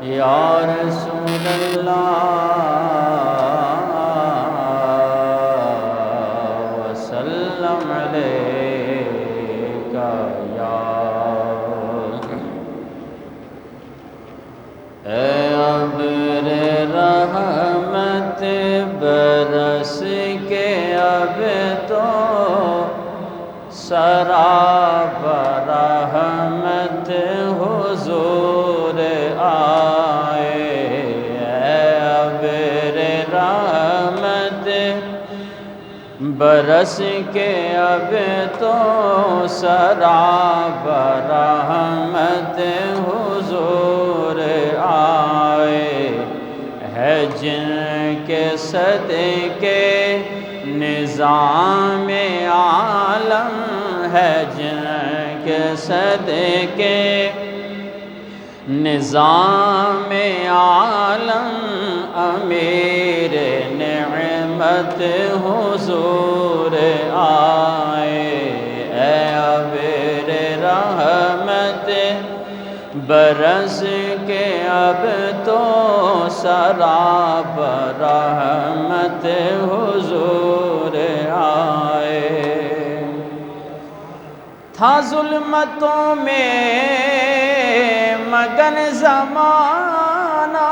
یا رسول اللہ وسلم علیکہ یا اے ابر رحمت برس کے اب تو سراب رحمت حضور آئے اے ابر رحمت برس کے اب تو سراب رحمت حضور آئے ہے جن کے صدقے نظام عالم ہے جن کے صدقے نظام عالم امیر نعمت حضور آئے اے ابر رحمت برس کے اب تو سراب رحمت حضور آئے تھا ظلمتوں میں مگن زمانہ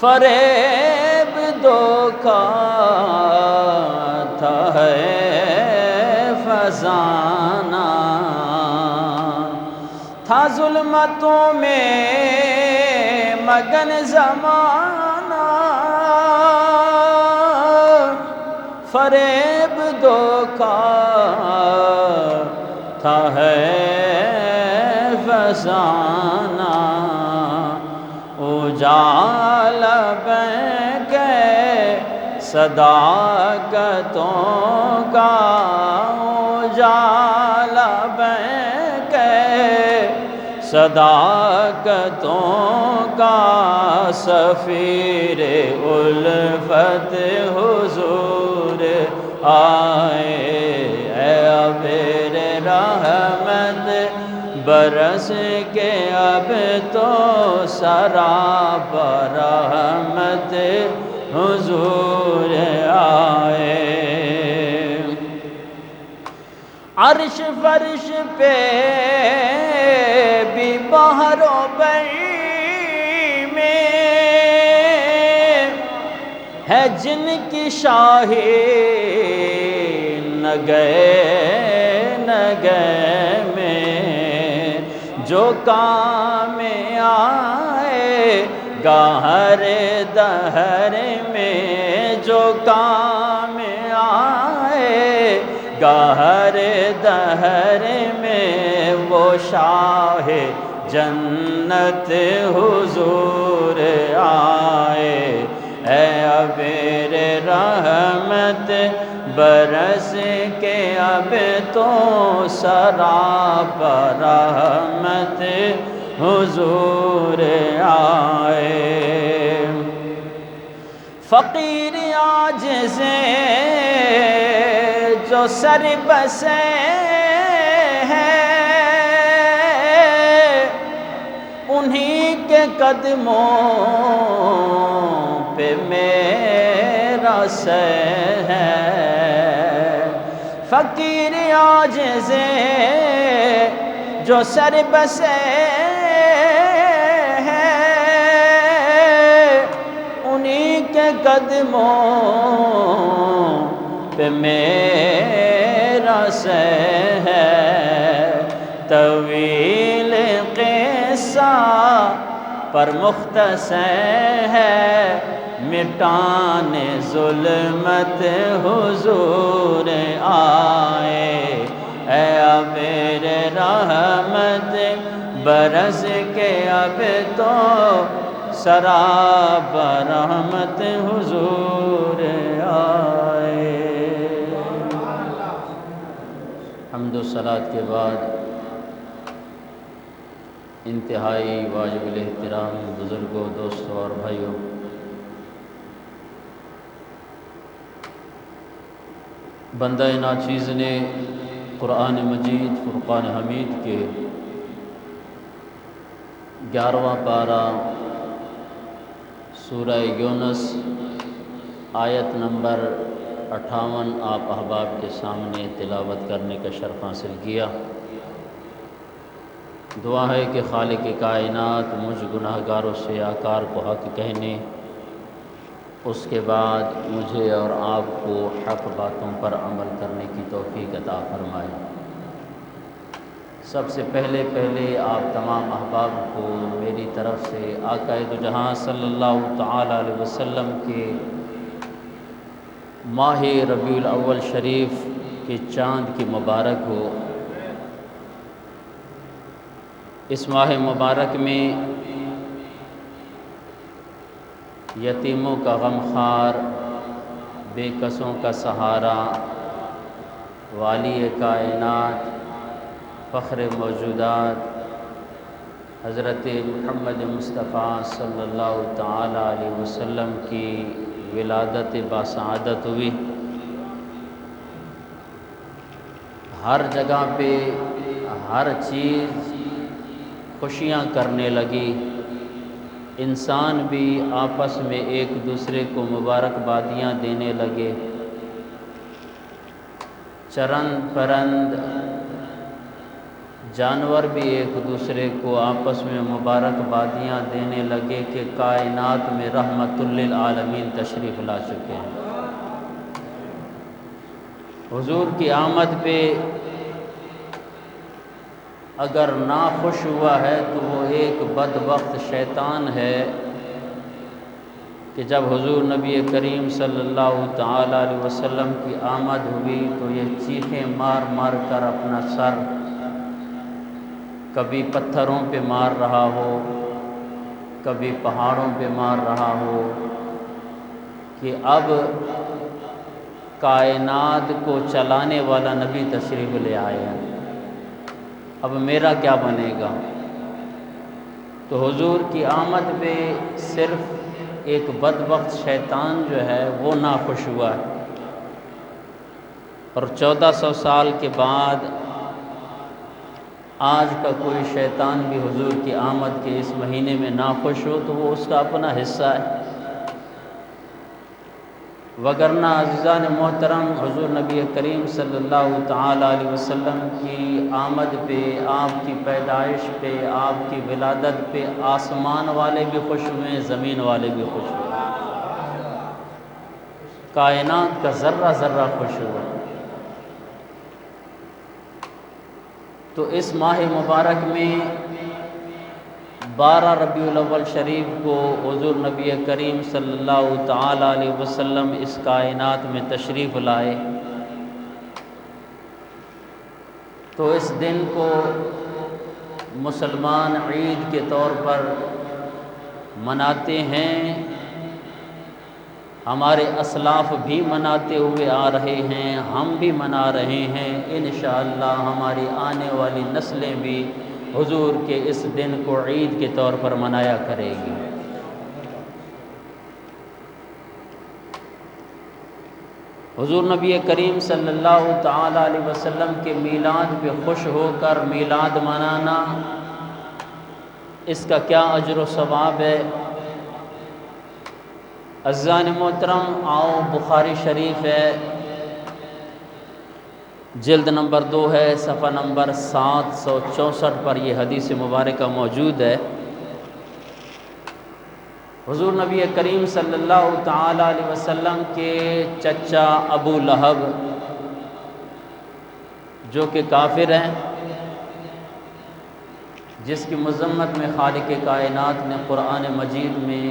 فریب دھوکہ تھا ہے فزانہ تھا ظلمتوں میں مگن زمانہ فریب دھوکہ تھا ہے فزانہ اجالا بن کے صداقتوں کا اجالا بن کے صداقتوں کا سفیر الفت حضور آئے اے ابر رحمت برس کے اب تو سراب رحمت حضور آئے عرش فرش پہ بھی بحر و بر میں ہے جن کی شاہی نہ گئے میں جو کام آئے گا ہر دہر میں جو کام آئے گا ہر دہر میں وہ شاہ جنت حضور آئے اے ابر رحمت برس کے اب تو سراب رحمت حضور آئے فقیر عاجز جو سر بسے ہیں انہی کے قدموں پہ میرا سر ہے فقیر عاجز جو سر بسے ہیں انہی کے قدموں پہ میرا سر ہے طویل قصہ پر مختصر ہے مٹانے ظلمت حضور آئے اے ابر رحمت برس کے اب تو سراب رحمت حضور آئے حمد و صلات کے بعد انتہائی واجب الاحترام بزرگوں دوستوں اور بھائیوں بندہ ناچیز نے قرآن مجید فرقان حمید کے 11واں پارہ سورہ یونس آیت نمبر 58 آپ احباب کے سامنے تلاوت کرنے کا شرف حاصل کیا۔ دعا ہے کہ خالق کائنات مجھ گناہ گاروں سے آکار کو حق کہنے، اس کے بعد مجھے اور آپ کو حق باتوں پر عمل کرنے کی توفیق عطا فرمائے۔ سب سے پہلے آپ تمام احباب کو میری طرف سے آقا دو جہاں صلی اللہ تعالی علیہ وسلم کے ماہ ربیع الاول شریف کے چاند کی مبارک ہو۔ اس ماہ مبارک میں یتیموں کا غمخوار، بے کسوں کا سہارا، والی کائنات، فخر موجودات حضرت محمد مصطفیٰ صلی اللہ تعالی علیہ وسلم کی ولادت باسعادت ہوئی۔ ہر جگہ پہ ہر چیز خوشیاں کرنے لگی، انسان بھی آپس میں ایک دوسرے کو مبارکبادیاں دینے لگے، چرند پرند جانور بھی ایک دوسرے کو آپس میں مبارکبادیاں دینے لگے کہ کائنات میں رحمت للعالمین تشریف لا چکے ہیں۔ حضور کی آمد پہ اگر ناخوش ہوا ہے تو وہ ایک بدبخت شیطان ہے کہ جب حضور نبی کریم صلی اللہ تعالی علیہ وسلم کی آمد ہوئی تو یہ چیخیں مار مار کر اپنا سر کبھی پتھروں پہ مار رہا ہو، کبھی پہاڑوں پہ مار رہا ہو کہ اب کائنات کو چلانے والا نبی تشریف لے آئے ہیں، اب میرا کیا بنے گا؟ تو حضور کی آمد پہ صرف ایک بدبخت شیطان جو ہے وہ ناخوش ہوا ہے، اور 1400 سال کے بعد آج کا کوئی شیطان بھی حضور کی آمد کے اس مہینے میں ناخوش ہو تو وہ اس کا اپنا حصہ ہے۔ وگرنہ عزیزان محترم حضور نبی کریم صلی اللہ تعالی علیہ وسلم کی آمد پہ، آپ کی پیدائش پہ، آپ کی ولادت پہ آسمان والے بھی خوش ہوئے، زمین والے بھی خوش ہوئے، کائنات کا ذرہ ذرہ خوش ہوا۔ تو اس ماہ مبارک میں 12 ربیع الاول شریف کو حضور نبی کریم صلی اللہ تعالی علیہ وسلم اس کائنات میں تشریف لائے، تو اس دن کو مسلمان عید کے طور پر مناتے ہیں، ہمارے اسلاف بھی مناتے ہوئے آ رہے ہیں، ہم بھی منا رہے ہیں، انشاءاللہ ہماری آنے والی نسلیں بھی حضور کے اس دن کو عید کے طور پر منایا کرے گی۔ حضور نبی کریم صلی اللہ تعالی علیہ وسلم کے میلاد پہ خوش ہو کر میلاد منانا، اس کا کیا اجر و ثواب ہے؟ عزیزان محترم آؤ، بخاری شریف ہے، جلد نمبر 2 ہے، صفحہ نمبر 764 پر یہ حدیث مبارکہ موجود ہے۔ حضور نبی کریم صلی اللہ تعالی علیہ وسلم کے چچا ابو لہب جو کہ کافر ہیں، جس کی مذمت میں خالق کائنات نے قرآن مجید میں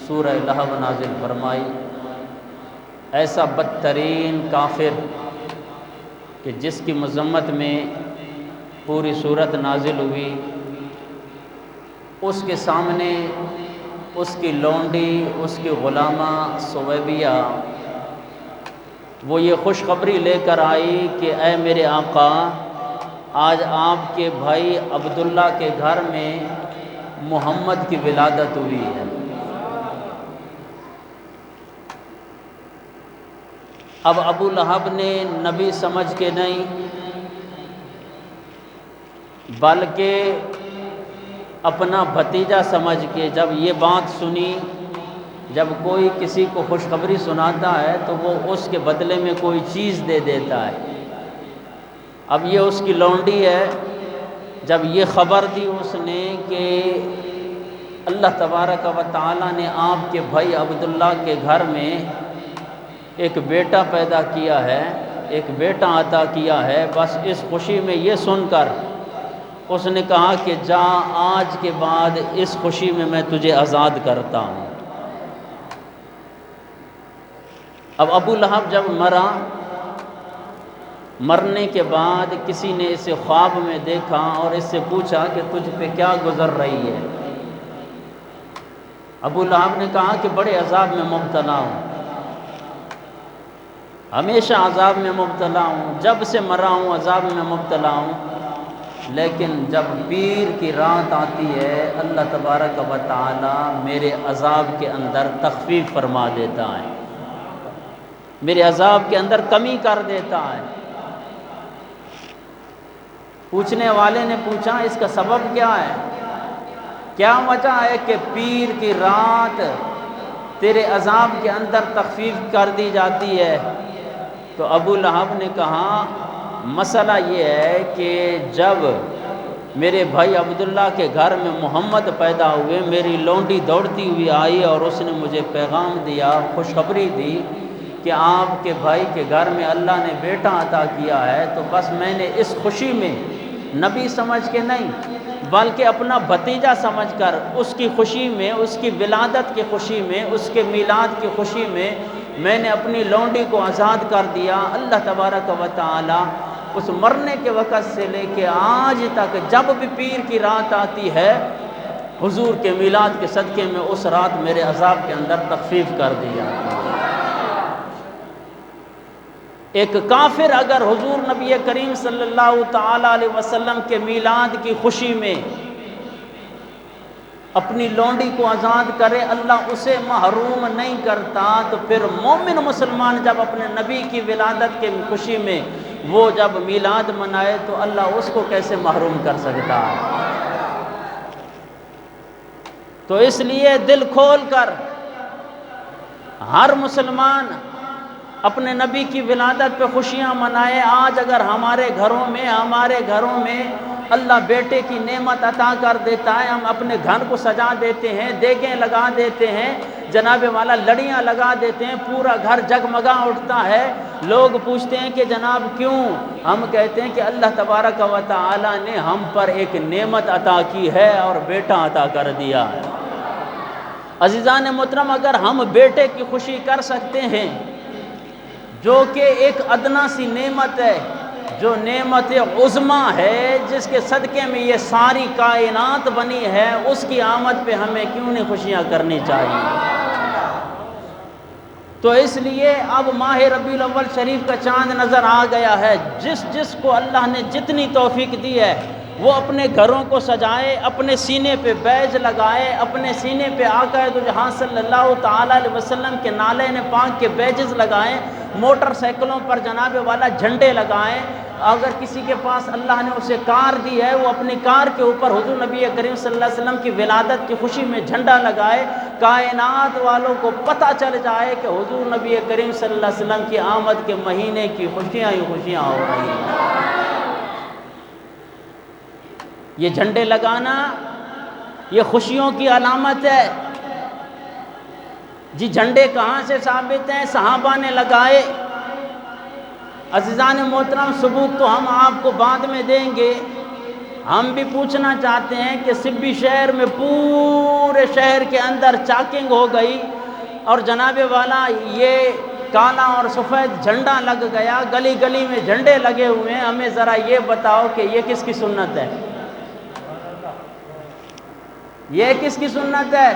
سورہ لہب نازل فرمائی، ایسا بدترین کافر کہ جس کی مذمت میں پوری سورت نازل ہوئی، اس کے سامنے اس کی لونڈی، اس کی غلامہ سویبیہ وہ یہ خوشخبری لے کر آئی کہ اے میرے آقا، آج آپ کے بھائی عبداللہ کے گھر میں محمد کی ولادت ہوئی ہے۔ اب ابو لہب نے نبی سمجھ کے نہیں بلکہ اپنا بھتیجا سمجھ کے جب یہ بات سنی، جب کوئی کسی کو خوشخبری سناتا ہے تو وہ اس کے بدلے میں کوئی چیز دے دیتا ہے۔ اب یہ اس کی لونڈی ہے، جب یہ خبر دی اس نے کہ اللہ تبارک و تعالیٰ نے آپ کے بھائی عبداللہ کے گھر میں ایک بیٹا پیدا کیا ہے، ایک بیٹا عطا کیا ہے، بس اس خوشی میں یہ سن کر اس نے کہا کہ جا، آج کے بعد اس خوشی میں تجھے آزاد کرتا ہوں۔ اب ابو لہب جب مرا، مرنے کے بعد کسی نے اسے خواب میں دیکھا اور اس سے پوچھا کہ تجھ پہ کیا گزر رہی ہے؟ ابو لہب نے کہا کہ بڑے عذاب میں مبتلا ہوں، ہمیشہ عذاب میں مبتلا ہوں، جب سے مرا ہوں عذاب میں مبتلا ہوں، لیکن جب پیر کی رات آتی ہے اللہ تبارک و تعالی میرے عذاب کے اندر تخفیف فرما دیتا ہے، میرے عذاب کے اندر کمی کر دیتا ہے۔ پوچھنے والے نے پوچھا اس کا سبب کیا ہے؟ کیا وجہ ہے کہ پیر کی رات تیرے عذاب کے اندر تخفیف کر دی جاتی ہے؟ تو ابو لہب نے کہا مسئلہ یہ ہے کہ جب میرے بھائی عبداللہ کے گھر میں محمد پیدا ہوئے، میری لونڈی دوڑتی ہوئی آئی اور اس نے مجھے پیغام دیا، خوشخبری دی کہ آپ کے بھائی کے گھر میں اللہ نے بیٹا عطا کیا ہے، تو بس میں نے اس خوشی میں نبی سمجھ کے نہیں بلکہ اپنا بھتیجا سمجھ کر اس کی خوشی میں، اس کی ولادت کی خوشی میں، اس کے میلاد کی خوشی میں نے اپنی لونڈی کو آزاد کر دیا۔ اللہ تبارک و تعالی اس مرنے کے وقت سے لے کے آج تک جب بھی پیر کی رات آتی ہے حضور کے میلاد کے صدقے میں اس رات میرے عذاب کے اندر تخفیف کر دیا۔ ایک کافر اگر حضور نبی کریم صلی اللہ تعالی علیہ وسلم کے میلاد کی خوشی میں اپنی لونڈی کو آزاد کرے، اللہ اسے محروم نہیں کرتا، تو پھر مومن مسلمان جب اپنے نبی کی ولادت کے خوشی میں وہ جب میلاد منائے تو اللہ اس کو کیسے محروم کر سکتا ہے؟ تو اس لیے دل کھول کر ہر مسلمان اپنے نبی کی ولادت پہ خوشیاں منائے۔ آج اگر ہمارے گھروں میں اللہ بیٹے کی نعمت عطا کر دیتا ہے، ہم اپنے گھر کو سجا دیتے ہیں، دیگیں لگا دیتے ہیں، جناب والا لڑیاں لگا دیتے ہیں، پورا گھر جگمگا اٹھتا ہے۔ لوگ پوچھتے ہیں کہ جناب کیوں؟ ہم کہتے ہیں کہ اللہ تبارک و تعالی نے ہم پر ایک نعمت عطا کی ہے اور بیٹا عطا کر دیا ہے۔ عزیزان محترم، اگر ہم بیٹے کی خوشی کر سکتے ہیں جو کہ ایک ادنا سی نعمت ہے، جو نعمت عظمیٰ ہے، جس کے صدقے میں یہ ساری کائنات بنی ہے، اس کی آمد پہ ہمیں کیوں نہیں خوشیاں کرنی چاہیے؟ تو اس لیے اب ماہ ربیع الاول شریف کا چاند نظر آ گیا ہے۔ جس کو اللہ نے جتنی توفیق دی ہے وہ اپنے گھروں کو سجائے، اپنے سینے پہ بیج لگائے، اپنے سینے پہ آقا دو جہاں صلی اللہ تعالی علیہ وسلم کے نالین پاک کے بیجز لگائیں، موٹر سائیکلوں پر جناب والا جھنڈے لگائیں۔ اگر کسی کے پاس اللہ نے اسے کار دی ہے، وہ اپنی کار کے اوپر حضور نبی کریم صلی اللہ علیہ وسلم کی ولادت کی خوشی میں جھنڈا لگائے، کائنات والوں کو پتہ چل جائے کہ حضور نبی کریم صلی اللہ علیہ وسلم کی آمد کے مہینے کی خوشیاں ہی خوشیاں ہو رہی ہیں۔ یہ جھنڈے لگانا یہ خوشیوں کی علامت ہے۔ جی جھنڈے کہاں سے ثابت ہیں؟ صحابہ نے لگائے۔ عزیزان محترم، ثبوت تو ہم آپ کو بعد میں دیں گے، ہم بھی پوچھنا چاہتے ہیں کہ سبی شہر میں پورے شہر کے اندر چاکنگ ہو گئی اور جناب والا یہ کالا اور سفید جھنڈا لگ گیا، گلی گلی میں جھنڈے لگے ہوئے ہیں، ہمیں ذرا یہ بتاؤ کہ یہ کس کی سنت ہے؟ یہ کس کی سنت ہے؟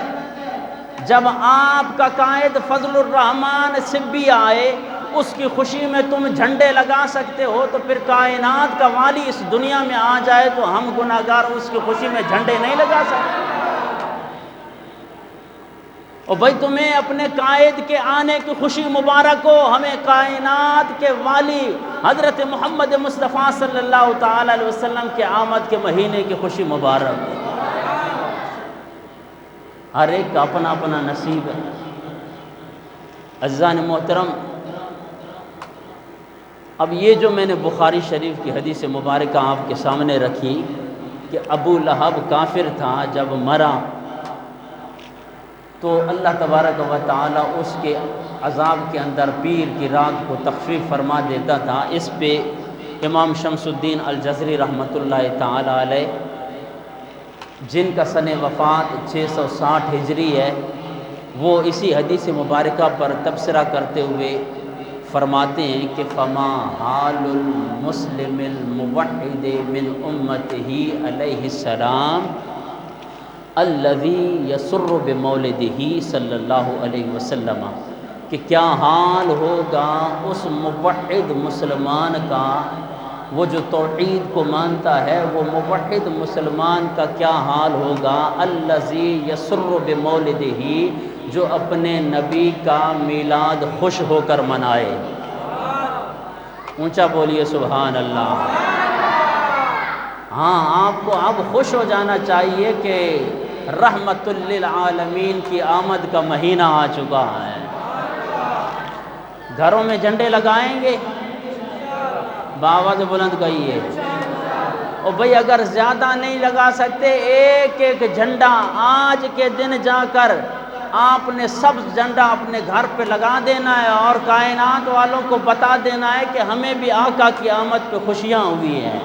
جب آپ کا قائد فضل الرحمن سبی آئے، اس کی خوشی میں تم جھنڈے لگا سکتے ہو، تو پھر کائنات کا والی اس دنیا میں آ جائے تو ہم گناہگار اس کی خوشی میں جھنڈے نہیں لگا سکتے؟ اور بھائی تمہیں اپنے قائد کے آنے کی خوشی مبارک ہو، ہمیں کائنات کے والی حضرت محمد مصطفیٰ صلی اللہ تعالی علیہ وسلم کے آمد کے مہینے کی خوشی مبارک ہو۔ ہر ایک کا اپنا اپنا نصیب ہے۔ عزیزان محترم، اب یہ جو میں نے بخاری شریف کی حدیث مبارکہ آپ کے سامنے رکھی کہ ابو لہب کافر تھا، جب مرا تو اللہ تبارک و تعالی اس کے عذاب کے اندر پیر کی رات کو تخفیف فرما دیتا تھا۔ اس پہ امام شمس الدین الجزری رحمۃ اللہ تعالی علیہ، جن کا سن وفات 660 ہجری ہے، وہ اسی حدیث مبارکہ پر تبصرہ کرتے ہوئے فرماتے ہیں کہ فما حال المسلم الموحد من امتہ علیہ السلام الذی یسر بمولدہ صلی اللہ علیہ وسلم، کہ کیا حال ہوگا اس موحد مسلمان کا، وہ جو توحید کو مانتا ہے، وہ موحد مسلمان کا کیا حال ہوگا، الذی یسر بمولدہ، جو اپنے نبی کا میلاد خوش ہو کر منائے۔ اونچا بولیے سبحان اللہ۔ ہاں، آپ کو اب خوش ہو جانا چاہیے کہ رحمت للعالمین کی آمد کا مہینہ آ چکا ہے۔ گھروں میں جھنڈے لگائیں گے، بآواز بلند کہیے۔ اور بھئی اگر زیادہ نہیں لگا سکتے، ایک ایک جھنڈا آج کے دن جا کر آپ نے سبز جھنڈا اپنے گھر پہ لگا دینا ہے اور کائنات والوں کو بتا دینا ہے کہ ہمیں بھی آقا کی آمد پہ خوشیاں ہوئی ہیں،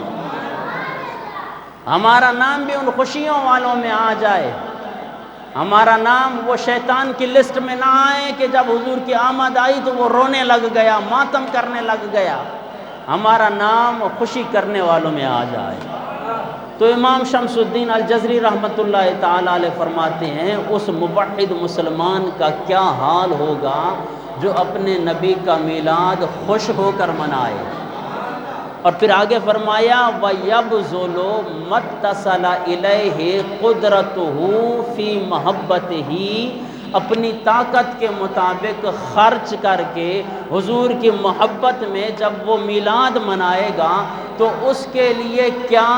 ہمارا نام بھی ان خوشیوں والوں میں آ جائے، ہمارا نام وہ شیطان کی لسٹ میں نہ آئے کہ جب حضور کی آمد آئی تو وہ رونے لگ گیا، ماتم کرنے لگ گیا، ہمارا نام خوشی کرنے والوں میں آ جائے۔ تو امام شمس الدین الجزری رحمۃ اللہ تعالی علیہ فرماتے ہیں اس موحد مسلمان کا کیا حال ہوگا جو اپنے نبی کا میلاد خوش ہو کر منائے۔ اور پھر آگے فرمایا وَيَبْذُلُ مَتَّصَلَ إِلَيْهِ قُدْرَتُهُ فِي مَحَبَّتِهِ، اپنی طاقت کے مطابق خرچ کر کے حضور کی محبت میں جب وہ میلاد منائے گا تو اس کے لیے کیا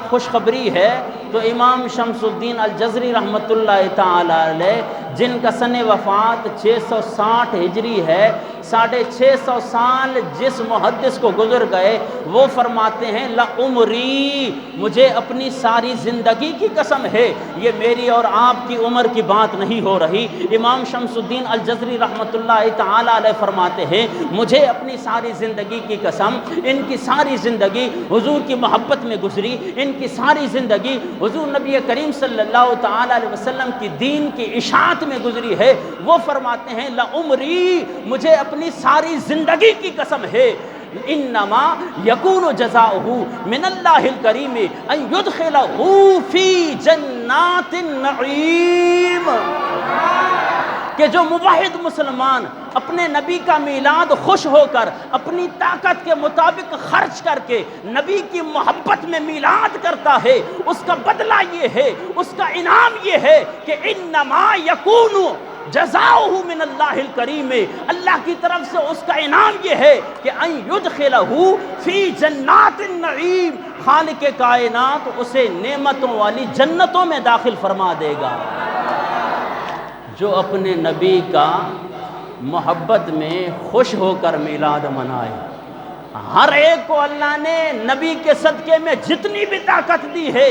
خوشخبری ہے۔ تو امام شمس الدین الجزری رحمۃ اللہ تعالی علیہ، جن کا سن وفات 660 ہجری ہے، 650 سال جس محدث کو گزر گئے، وہ فرماتے ہیں لعمری، مجھے اپنی ساری زندگی کی قسم ہے، یہ میری اور آپ کی عمر کی بات نہیں ہو رہی۔ امام شمس الدین الجزری رحمۃ اللہ تعالی علیہ فرماتے ہیں مجھے اپنی ساری زندگی کی قسم، ان کی ساری زندگی حضور کی محبت میں گزری، ان کی ساری زندگی حضور نبی کریم صلی اللہ تعالی علیہ وسلم کی دین کی اشاعت میں گزری ہے۔ وہ فرماتے ہیں لعمری، مجھے اپنی ساری زندگی کی قسم ہے، انما یکون جزاؤہ من اللہ الکریم ان یدخلہ فی جنات النعیم، کہ جو موحد مسلمان اپنے نبی کا میلاد خوش ہو کر اپنی طاقت کے مطابق خرچ کر کے نبی کی محبت میں میلاد کرتا ہے، اس کا بدلہ یہ ہے، اس کا انعام یہ ہے کہ انما یکون جزاؤہ من اللہ الکریم، اللہ کی طرف سے اس کا انعام یہ ہے کہ ان یدخلہ فی جنات النعیم، خالق کائنات اسے نعمتوں والی جنتوں میں داخل فرما دے گا۔ جو اپنے نبی کا محبت میں خوش ہو کر میلاد منائے، ہر ایک کو اللہ نے نبی کے صدقے میں جتنی بھی طاقت دی ہے،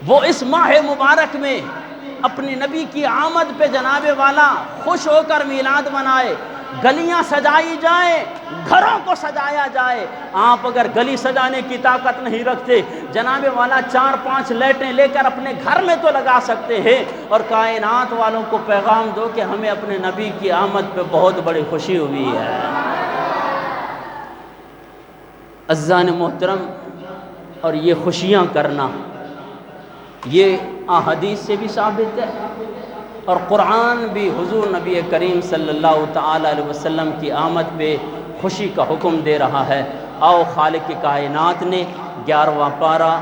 وہ اس ماہ مبارک میں اپنے نبی کی آمد پہ جناب والا خوش ہو کر میلاد منائے، گلیاں سجائی جائیں، گھروں کو سجایا جائے۔ آپ اگر گلی سجانے کی طاقت نہیں رکھتے، جناب والا 4-5 لائٹیں لے کر اپنے گھر میں تو لگا سکتے ہیں، اور کائنات والوں کو پیغام دو کہ ہمیں اپنے نبی کی آمد پہ بہت بڑی خوشی ہوئی ہے۔ عزیزان محترم، اور یہ خوشیاں کرنا یہ احادیث سے بھی ثابت ہے، اور قرآن بھی حضور نبی کریم صلی اللہ تعالی علیہ وسلم کی آمد پہ خوشی کا حکم دے رہا ہے۔ آؤ خالق کائنات نے 11واں پارہ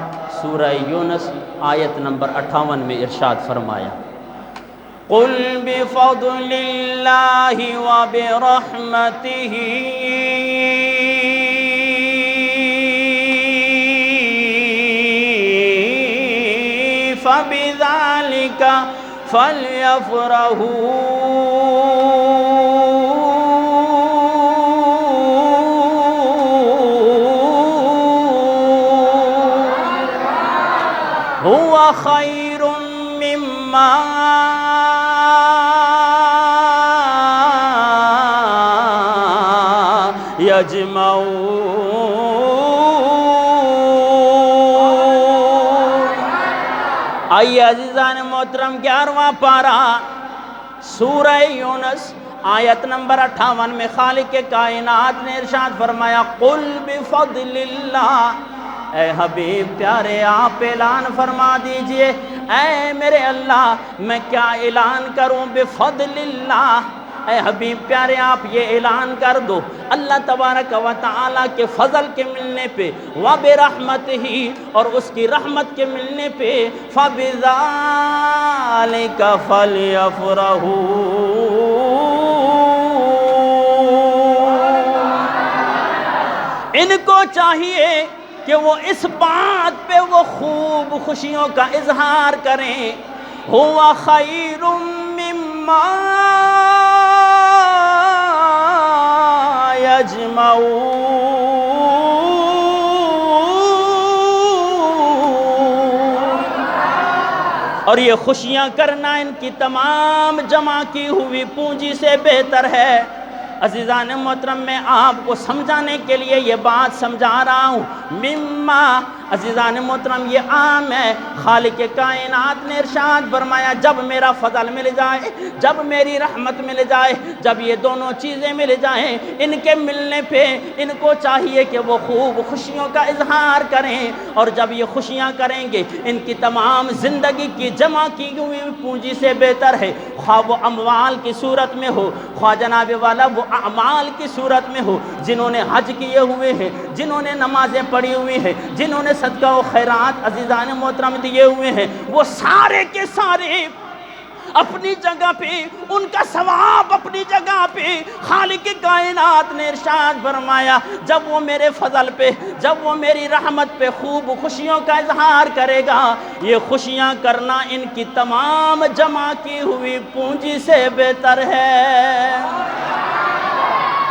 سورہ یونس آیت نمبر 58 میں ارشاد فرمایا، قُلْ بِفَضْلِ اللَّهِ وَبِرَحْمَتِهِ فبذلك فليفرحوا هو خير مما يجمعون۔ آئیے عزیزان محترم 11واں پارہ سورہ یونس آیت نمبر 58 میں خالق کائنات نے ارشاد فرمایا قل بفضل اللہ، اے حبیب پیارے آپ اعلان فرما دیجئے، اے میرے اللہ میں کیا اعلان کروں، بفضل اللہ، اے حبیب پیارے آپ یہ اعلان کر دو اللہ تبارک و تعالیٰ کے فضل کے ملنے پہ، وَبِرَحْمَتِهِ اور اس کی رحمت کے ملنے پہ، فَبِذَلِكَ فَلْيَفْرَحُوا، ان کو چاہیے کہ وہ اس بات پہ وہ خوب خوشیوں کا اظہار کریں، هُوَ خَيْرٌ مِّمَّا يَجْمَعُونَ، اور یہ خوشیاں کرنا ان کی تمام جمع کی ہوئی پونجی سے بہتر ہے۔ عزیزان محترم میں آپ کو سمجھانے کے لیے یہ بات سمجھا رہا ہوں، مما عزیزان محترم یہ عام ہے، خالق کائنات نے ارشاد فرمایا جب میرا فضل مل جائے، جب میری رحمت مل جائے، جب یہ دونوں چیزیں مل جائیں، ان کے ملنے پہ ان کو چاہیے کہ وہ خوب خوشیوں کا اظہار کریں، اور جب یہ خوشیاں کریں گے ان کی تمام زندگی کی جمع کی ہوئی پونجی سے بہتر ہے، خواہ وہ اموال کی صورت میں ہو، خواہ جناب والا وہ اعمال کی صورت میں ہو، جنہوں نے حج کیے ہوئے ہیں، جنہوں نے نمازیں پڑھی ہوئی ہیں، جنہوں نے صدقہ و خیرات عزیزان محترم دیے ہوئے ہیں، وہ سارے کے سارے اپنی جگہ پہ، ان کا ثواب اپنی جگہ پہ، خالق کائنات نے ارشاد فرمایا جب وہ میرے فضل پہ، جب وہ میری رحمت پہ خوب خوشیوں کا اظہار کرے گا، یہ خوشیاں کرنا ان کی تمام جمع کی ہوئی پونجی سے بہتر ہے۔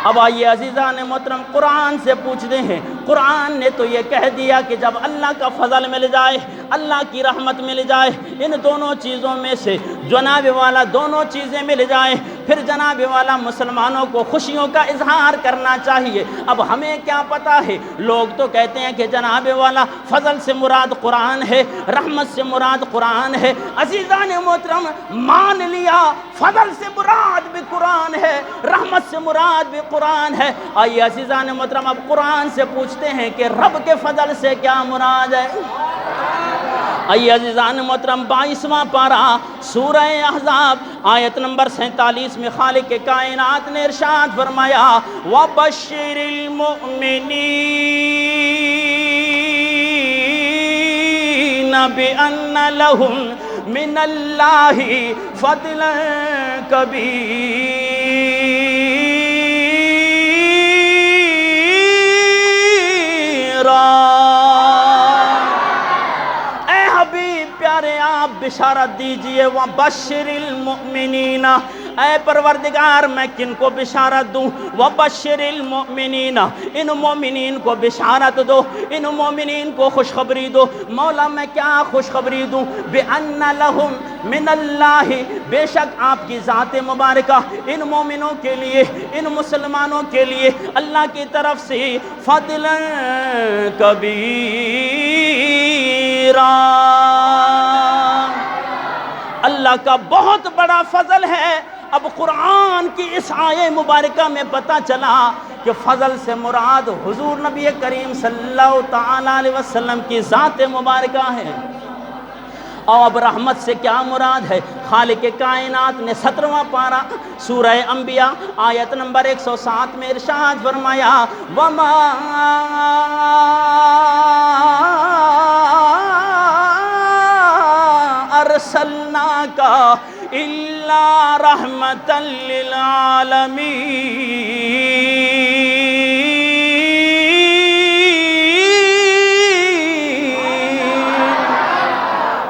اب آئیے عزیزان محترم قرآن سے پوچھتے ہیں، قرآن نے تو یہ کہہ دیا کہ جب اللہ کا فضل مل جائے، اللہ کی رحمت مل جائے، ان دونوں چیزوں میں سے جناب والا دونوں چیزیں مل جائیں، پھر جناب والا مسلمانوں کو خوشیوں کا اظہار کرنا چاہیے۔ اب ہمیں کیا پتا ہے، لوگ تو کہتے ہیں کہ جناب والا فضل سے مراد قرآن ہے، رحمت سے مراد قرآن ہے۔ عزیزان محترم مان لیا فضل سے مراد بھی قرآن ہے، رحمت سے مراد بھی قرآن ہے۔ آئیے عزیزان محترم اب قرآن سے پوچھتے ہیں کہ رب کے فضل سے کیا مراد ہے۔ آئیے عزیزان محترم 22واں پارہ سورہ احزاب آیت نمبر 47 میں خالق کائنات نے ارشاد فرمایا وَبَشِّرِ الْمُؤْمِنِينَ بِأَنَّ لَهُم مِّنَ اللَّهِ فَضْلًا كَبِيرًا۔ آپ بشارت دیجئے وَبَشِّرِ الْمُؤْمِنِينَ، اے پروردگار میں کن کو بشارت دوں، وَبَشِّرِ الْمُؤْمِنِينَ، ان مومنین کو بشارت دو، ان مومنین کو خوشخبری دو۔ مولا میں کیا خوشخبری دوں، بِأَنَّ لَهُمْ مِنَ اللَّهِ، بے شک آپ کی ذات مبارکہ ان مومنوں کے لیے، ان مسلمانوں کے لیے اللہ کی طرف سے فضلا کبیرا، اللہ کا بہت بڑا فضل ہے۔ اب قرآن کی اس آیے مبارکہ میں پتہ چلا کہ فضل سے مراد حضور نبی کریم صلی اللہ تعالیٰ علیہ وسلم کی ذات مبارکہ ہے۔ اور اب رحمت سے کیا مراد ہے، خالق کائنات نے 17واں پارہ سورہ انبیاء آیت نمبر 107 میں ارشاد فرمایا وَمَا أَرْسَلْنَاكَ إِلَّا رَحْمَةً لِّلْعَالَمِينَ۔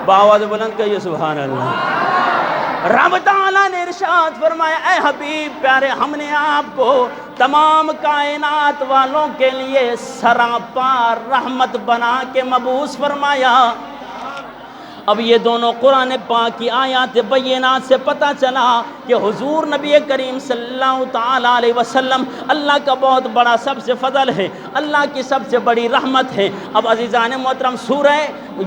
باواز بلند کہیے سبحان اللہ۔ رب تعالیٰ نے ارشاد فرمایا اے حبیب پیارے ہم نے آپ کو تمام کائنات والوں کے لیے سراپا رحمت بنا کے مبعوث فرمایا۔ اب یہ دونوں قرآن پاک کی آیات بینات سے پتہ چلا کہ حضور نبی کریم صلی اللہ تعالیٰ علیہ وسلم اللہ کا بہت بڑا سب سے فضل ہے، اللہ کی سب سے بڑی رحمت ہے۔ اب عزیزان محترم سورہ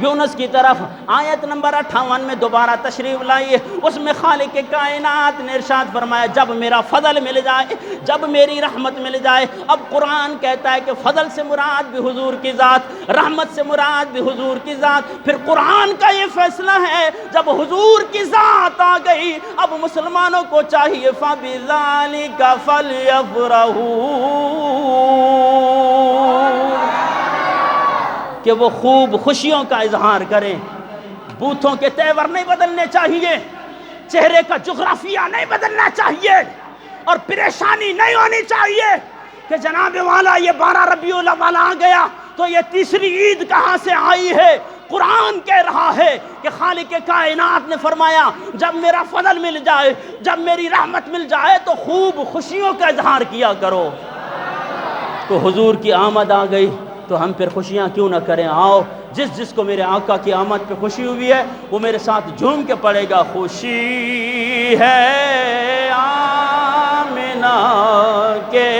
یونس کی طرف آیت نمبر 58 میں دوبارہ تشریف لائیے، اس میں خالق کائنات نے ارشاد فرمایا جب میرا فضل مل جائے، جب میری رحمت مل جائے۔ اب قرآن کہتا ہے کہ فضل سے مراد بھی حضور کی ذات، رحمت سے مراد بھی حضور کی ذات۔ پھر قرآن کا یہ فیصلہ ہے جب حضور کی ذات آ گئی اب مسلمانوں کو چاہیے فَبِذَلِكَ فَلْيَفْرَحُوا، کہ وہ خوب خوشیوں کا اظہار کریں۔ بوتھوں کے تیور نہیں بدلنے چاہیے، چہرے کا جغرافیہ نہیں بدلنا چاہیے، اور پریشانی نہیں ہونی چاہیے کہ جناب والا یہ 12 ربیع الاول آ گیا تو یہ تیسری عید کہاں سے آئی ہے۔ قرآن کہہ رہا ہے کہ خالق کائنات نے فرمایا جب میرا فضل مل جائے، جب میری رحمت مل جائے تو خوب خوشیوں کا اظہار کیا کرو۔ تو حضور کی آمد آ گئی تو ہم پھر خوشیاں کیوں نہ کریں۔ آؤ جس کو میرے آقا کی آمد پہ خوشی ہوئی ہے وہ میرے ساتھ جھوم کے پڑے گا۔ خوشی ہے آمنہ کے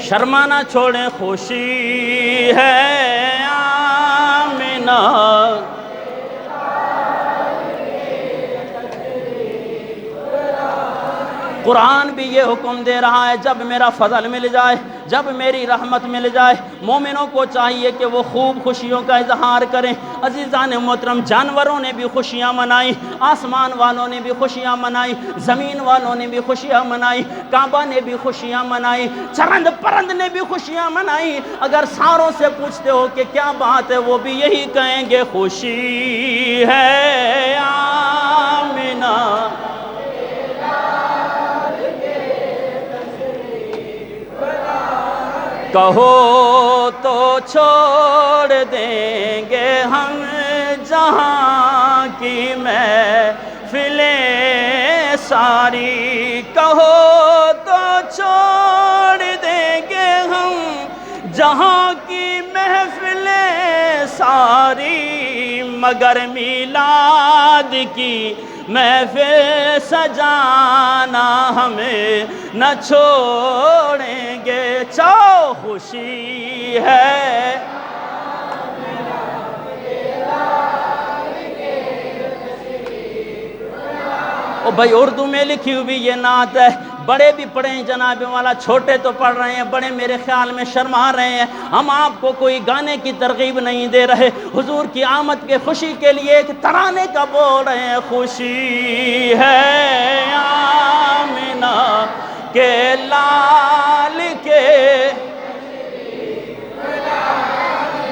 شرمانا چھوڑیں، خوشی ہے آمنہ۔ قرآن بھی یہ حکم دے رہا ہے جب میرا فضل مل جائے، جب میری رحمت مل جائے، مومنوں کو چاہیے کہ وہ خوب خوشیوں کا اظہار کریں۔ عزیزان محترم جانوروں نے بھی خوشیاں منائی، آسمان والوں نے بھی خوشیاں منائی، زمین والوں نے بھی خوشیاں منائی، کعبہ نے بھی خوشیاں منائی، چرند پرند نے بھی خوشیاں منائی۔ اگر ساروں سے پوچھتے ہو کہ کیا بات ہے وہ بھی یہی کہیں گے خوشی ہے آمنہ۔ کہو تو چھوڑ دیں گے ہم جہاں کی محفلیں ساری، کہو تو چھوڑ دیں گے ہم جہاں کی محفلیں ساری، مگر میلاد کی محفل سجانا ہمیں نہ چھوڑیں گے۔ چاہو خوشی ہے او بھائی اردو میں لکھی ہوئی یہ نعت ہے، بڑے بھی پڑھیں جناب والا، چھوٹے تو پڑھ رہے ہیں، بڑے میرے خیال میں شرما رہے ہیں۔ ہم آپ کو کوئی گانے کی ترغیب نہیں دے رہے، حضور کی آمد کے خوشی کے لیے ایک ترانے کا بول رہے ہیں۔ خوشی ہے آمنہ کے لال کے،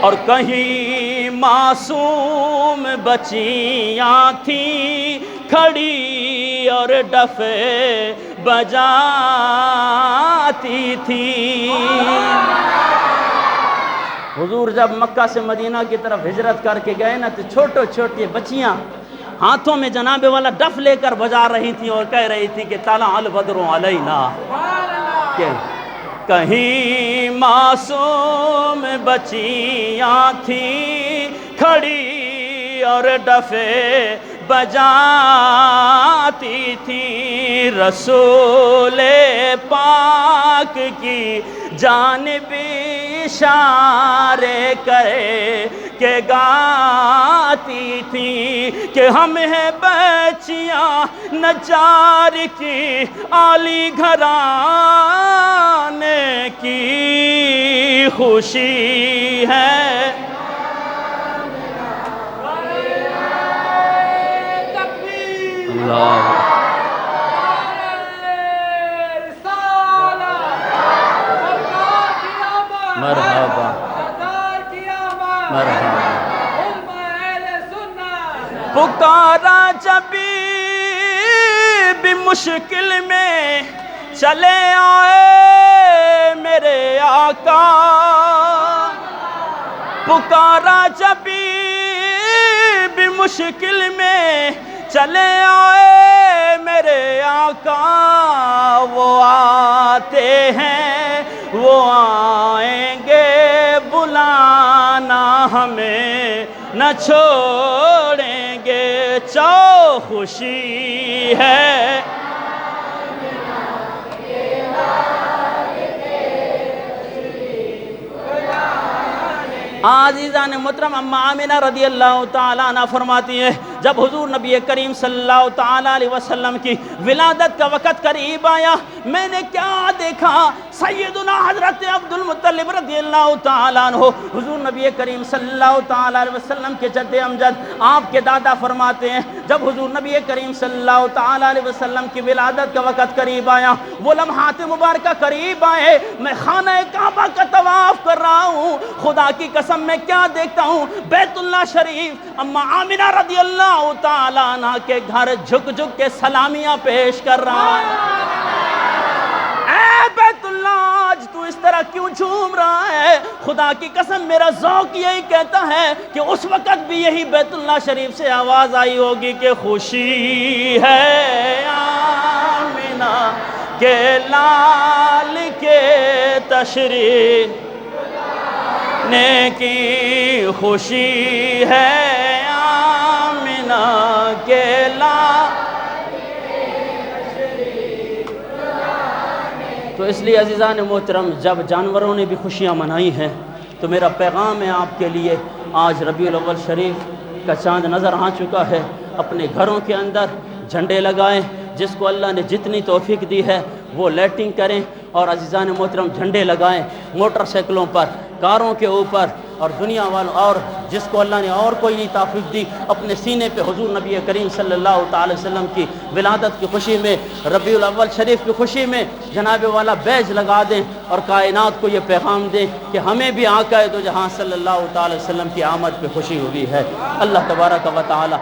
اور کہیں معصوم بچیاں تھیں کھڑی اور ڈفے بجاتی تھی۔ حضور جب مکہ سے مدینہ کی طرف ہجرت کر کے گئے نا تو چھوٹے چھوٹی بچیاں ہاتھوں میں جناب والا ڈف لے کر بجا رہی تھیں اور کہہ رہی تھی کہ طلع البدر علینا، کہ کہیں معصوم بچیاں تھیں کھڑی اور ڈفے بجاتی تھی، رسول پاک کی جانب اشارے کرے کہ گاتی تھی کہ ہم ہیں بچیاں نجار کی عالی گھرانے کی، خوشی ہے اللہ مرحبا مرحبا۔ پکارا جب بھی مشکل میں چلے آئے میرے آقا، پکارا جبھی بھی مشکل میں چلے آئے میرے آقا، وہ آتے ہیں وہ آئیں گے، بلانا ہمیں نہ چھوڑیں گے، چو خوشی ہے۔ عزیزان محترم، اما آمنہ رضی اللہ تعالیٰ عنہ فرماتی ہیں جب حضور نبی کریم صلی اللہ تعالیٰ علیہ وسلم کی ولادت کا وقت قریب آیا، میں نے کیا دیکھا؟ سیدنا حضرت عبد المطلب رضی اللہ تعالیٰ عنہ، حضور نبی کریم صلی اللہ تعالیٰ علیہ وسلم کے جد امجد، آپ کے دادا فرماتے ہیں جب حضور نبی کریم صلی اللہ تعالیٰ علیہ وسلم کی ولادت کا وقت قریب آیا، وہ لمحات مبارکہ قریب آئے، میں خانہ کعبہ کا طواف کر رہا ہوں، خدا کی قسم میں کیا دیکھتا ہوں؟ بیت اللہ شریف، اما آمنہ رضی اللہ تعالیٰ عنہ کے گھر جھک جھک کے سلامیاں پیش کر رہا ہے۔ اے بیت اللہ، آج تو اس طرح کیوں جھوم رہا ہے؟ خدا کی قسم میرا ذوق یہی کہتا ہے کہ اس وقت بھی یہی بیت اللہ شریف سے آواز آئی ہوگی کہ خوشی ہے آمنہ کے لال کے تشریف نے کی، خوشی ہے آمنہ کے لال۔ تو اس لیے عزیزان محترم، جب جانوروں نے بھی خوشیاں منائی ہیں تو میرا پیغام ہے آپ کے لیے، آج ربیع الاول شریف کا چاند نظر آ چکا ہے، اپنے گھروں کے اندر جھنڈے لگائیں، جس کو اللہ نے جتنی توفیق دی ہے وہ لائٹنگ کریں، اور عزیزان محترم جھنڈے لگائیں موٹر سائیکلوں پر، کاروں کے اوپر، اور دنیا والوں، اور جس کو اللہ نے اور کوئی نہیں توفیق دی، اپنے سینے پہ حضور نبی کریم صلی اللہ تعالی وسلم کی ولادت کی خوشی میں، ربیع الاول شریف کی خوشی میں جناب والا بیج لگا دیں، اور کائنات کو یہ پیغام دیں کہ ہمیں بھی آقا دو جہاں صلی اللہ تعالی وسلم کی آمد پہ خوشی ہوئی ہے۔ اللہ تبارک و تعالی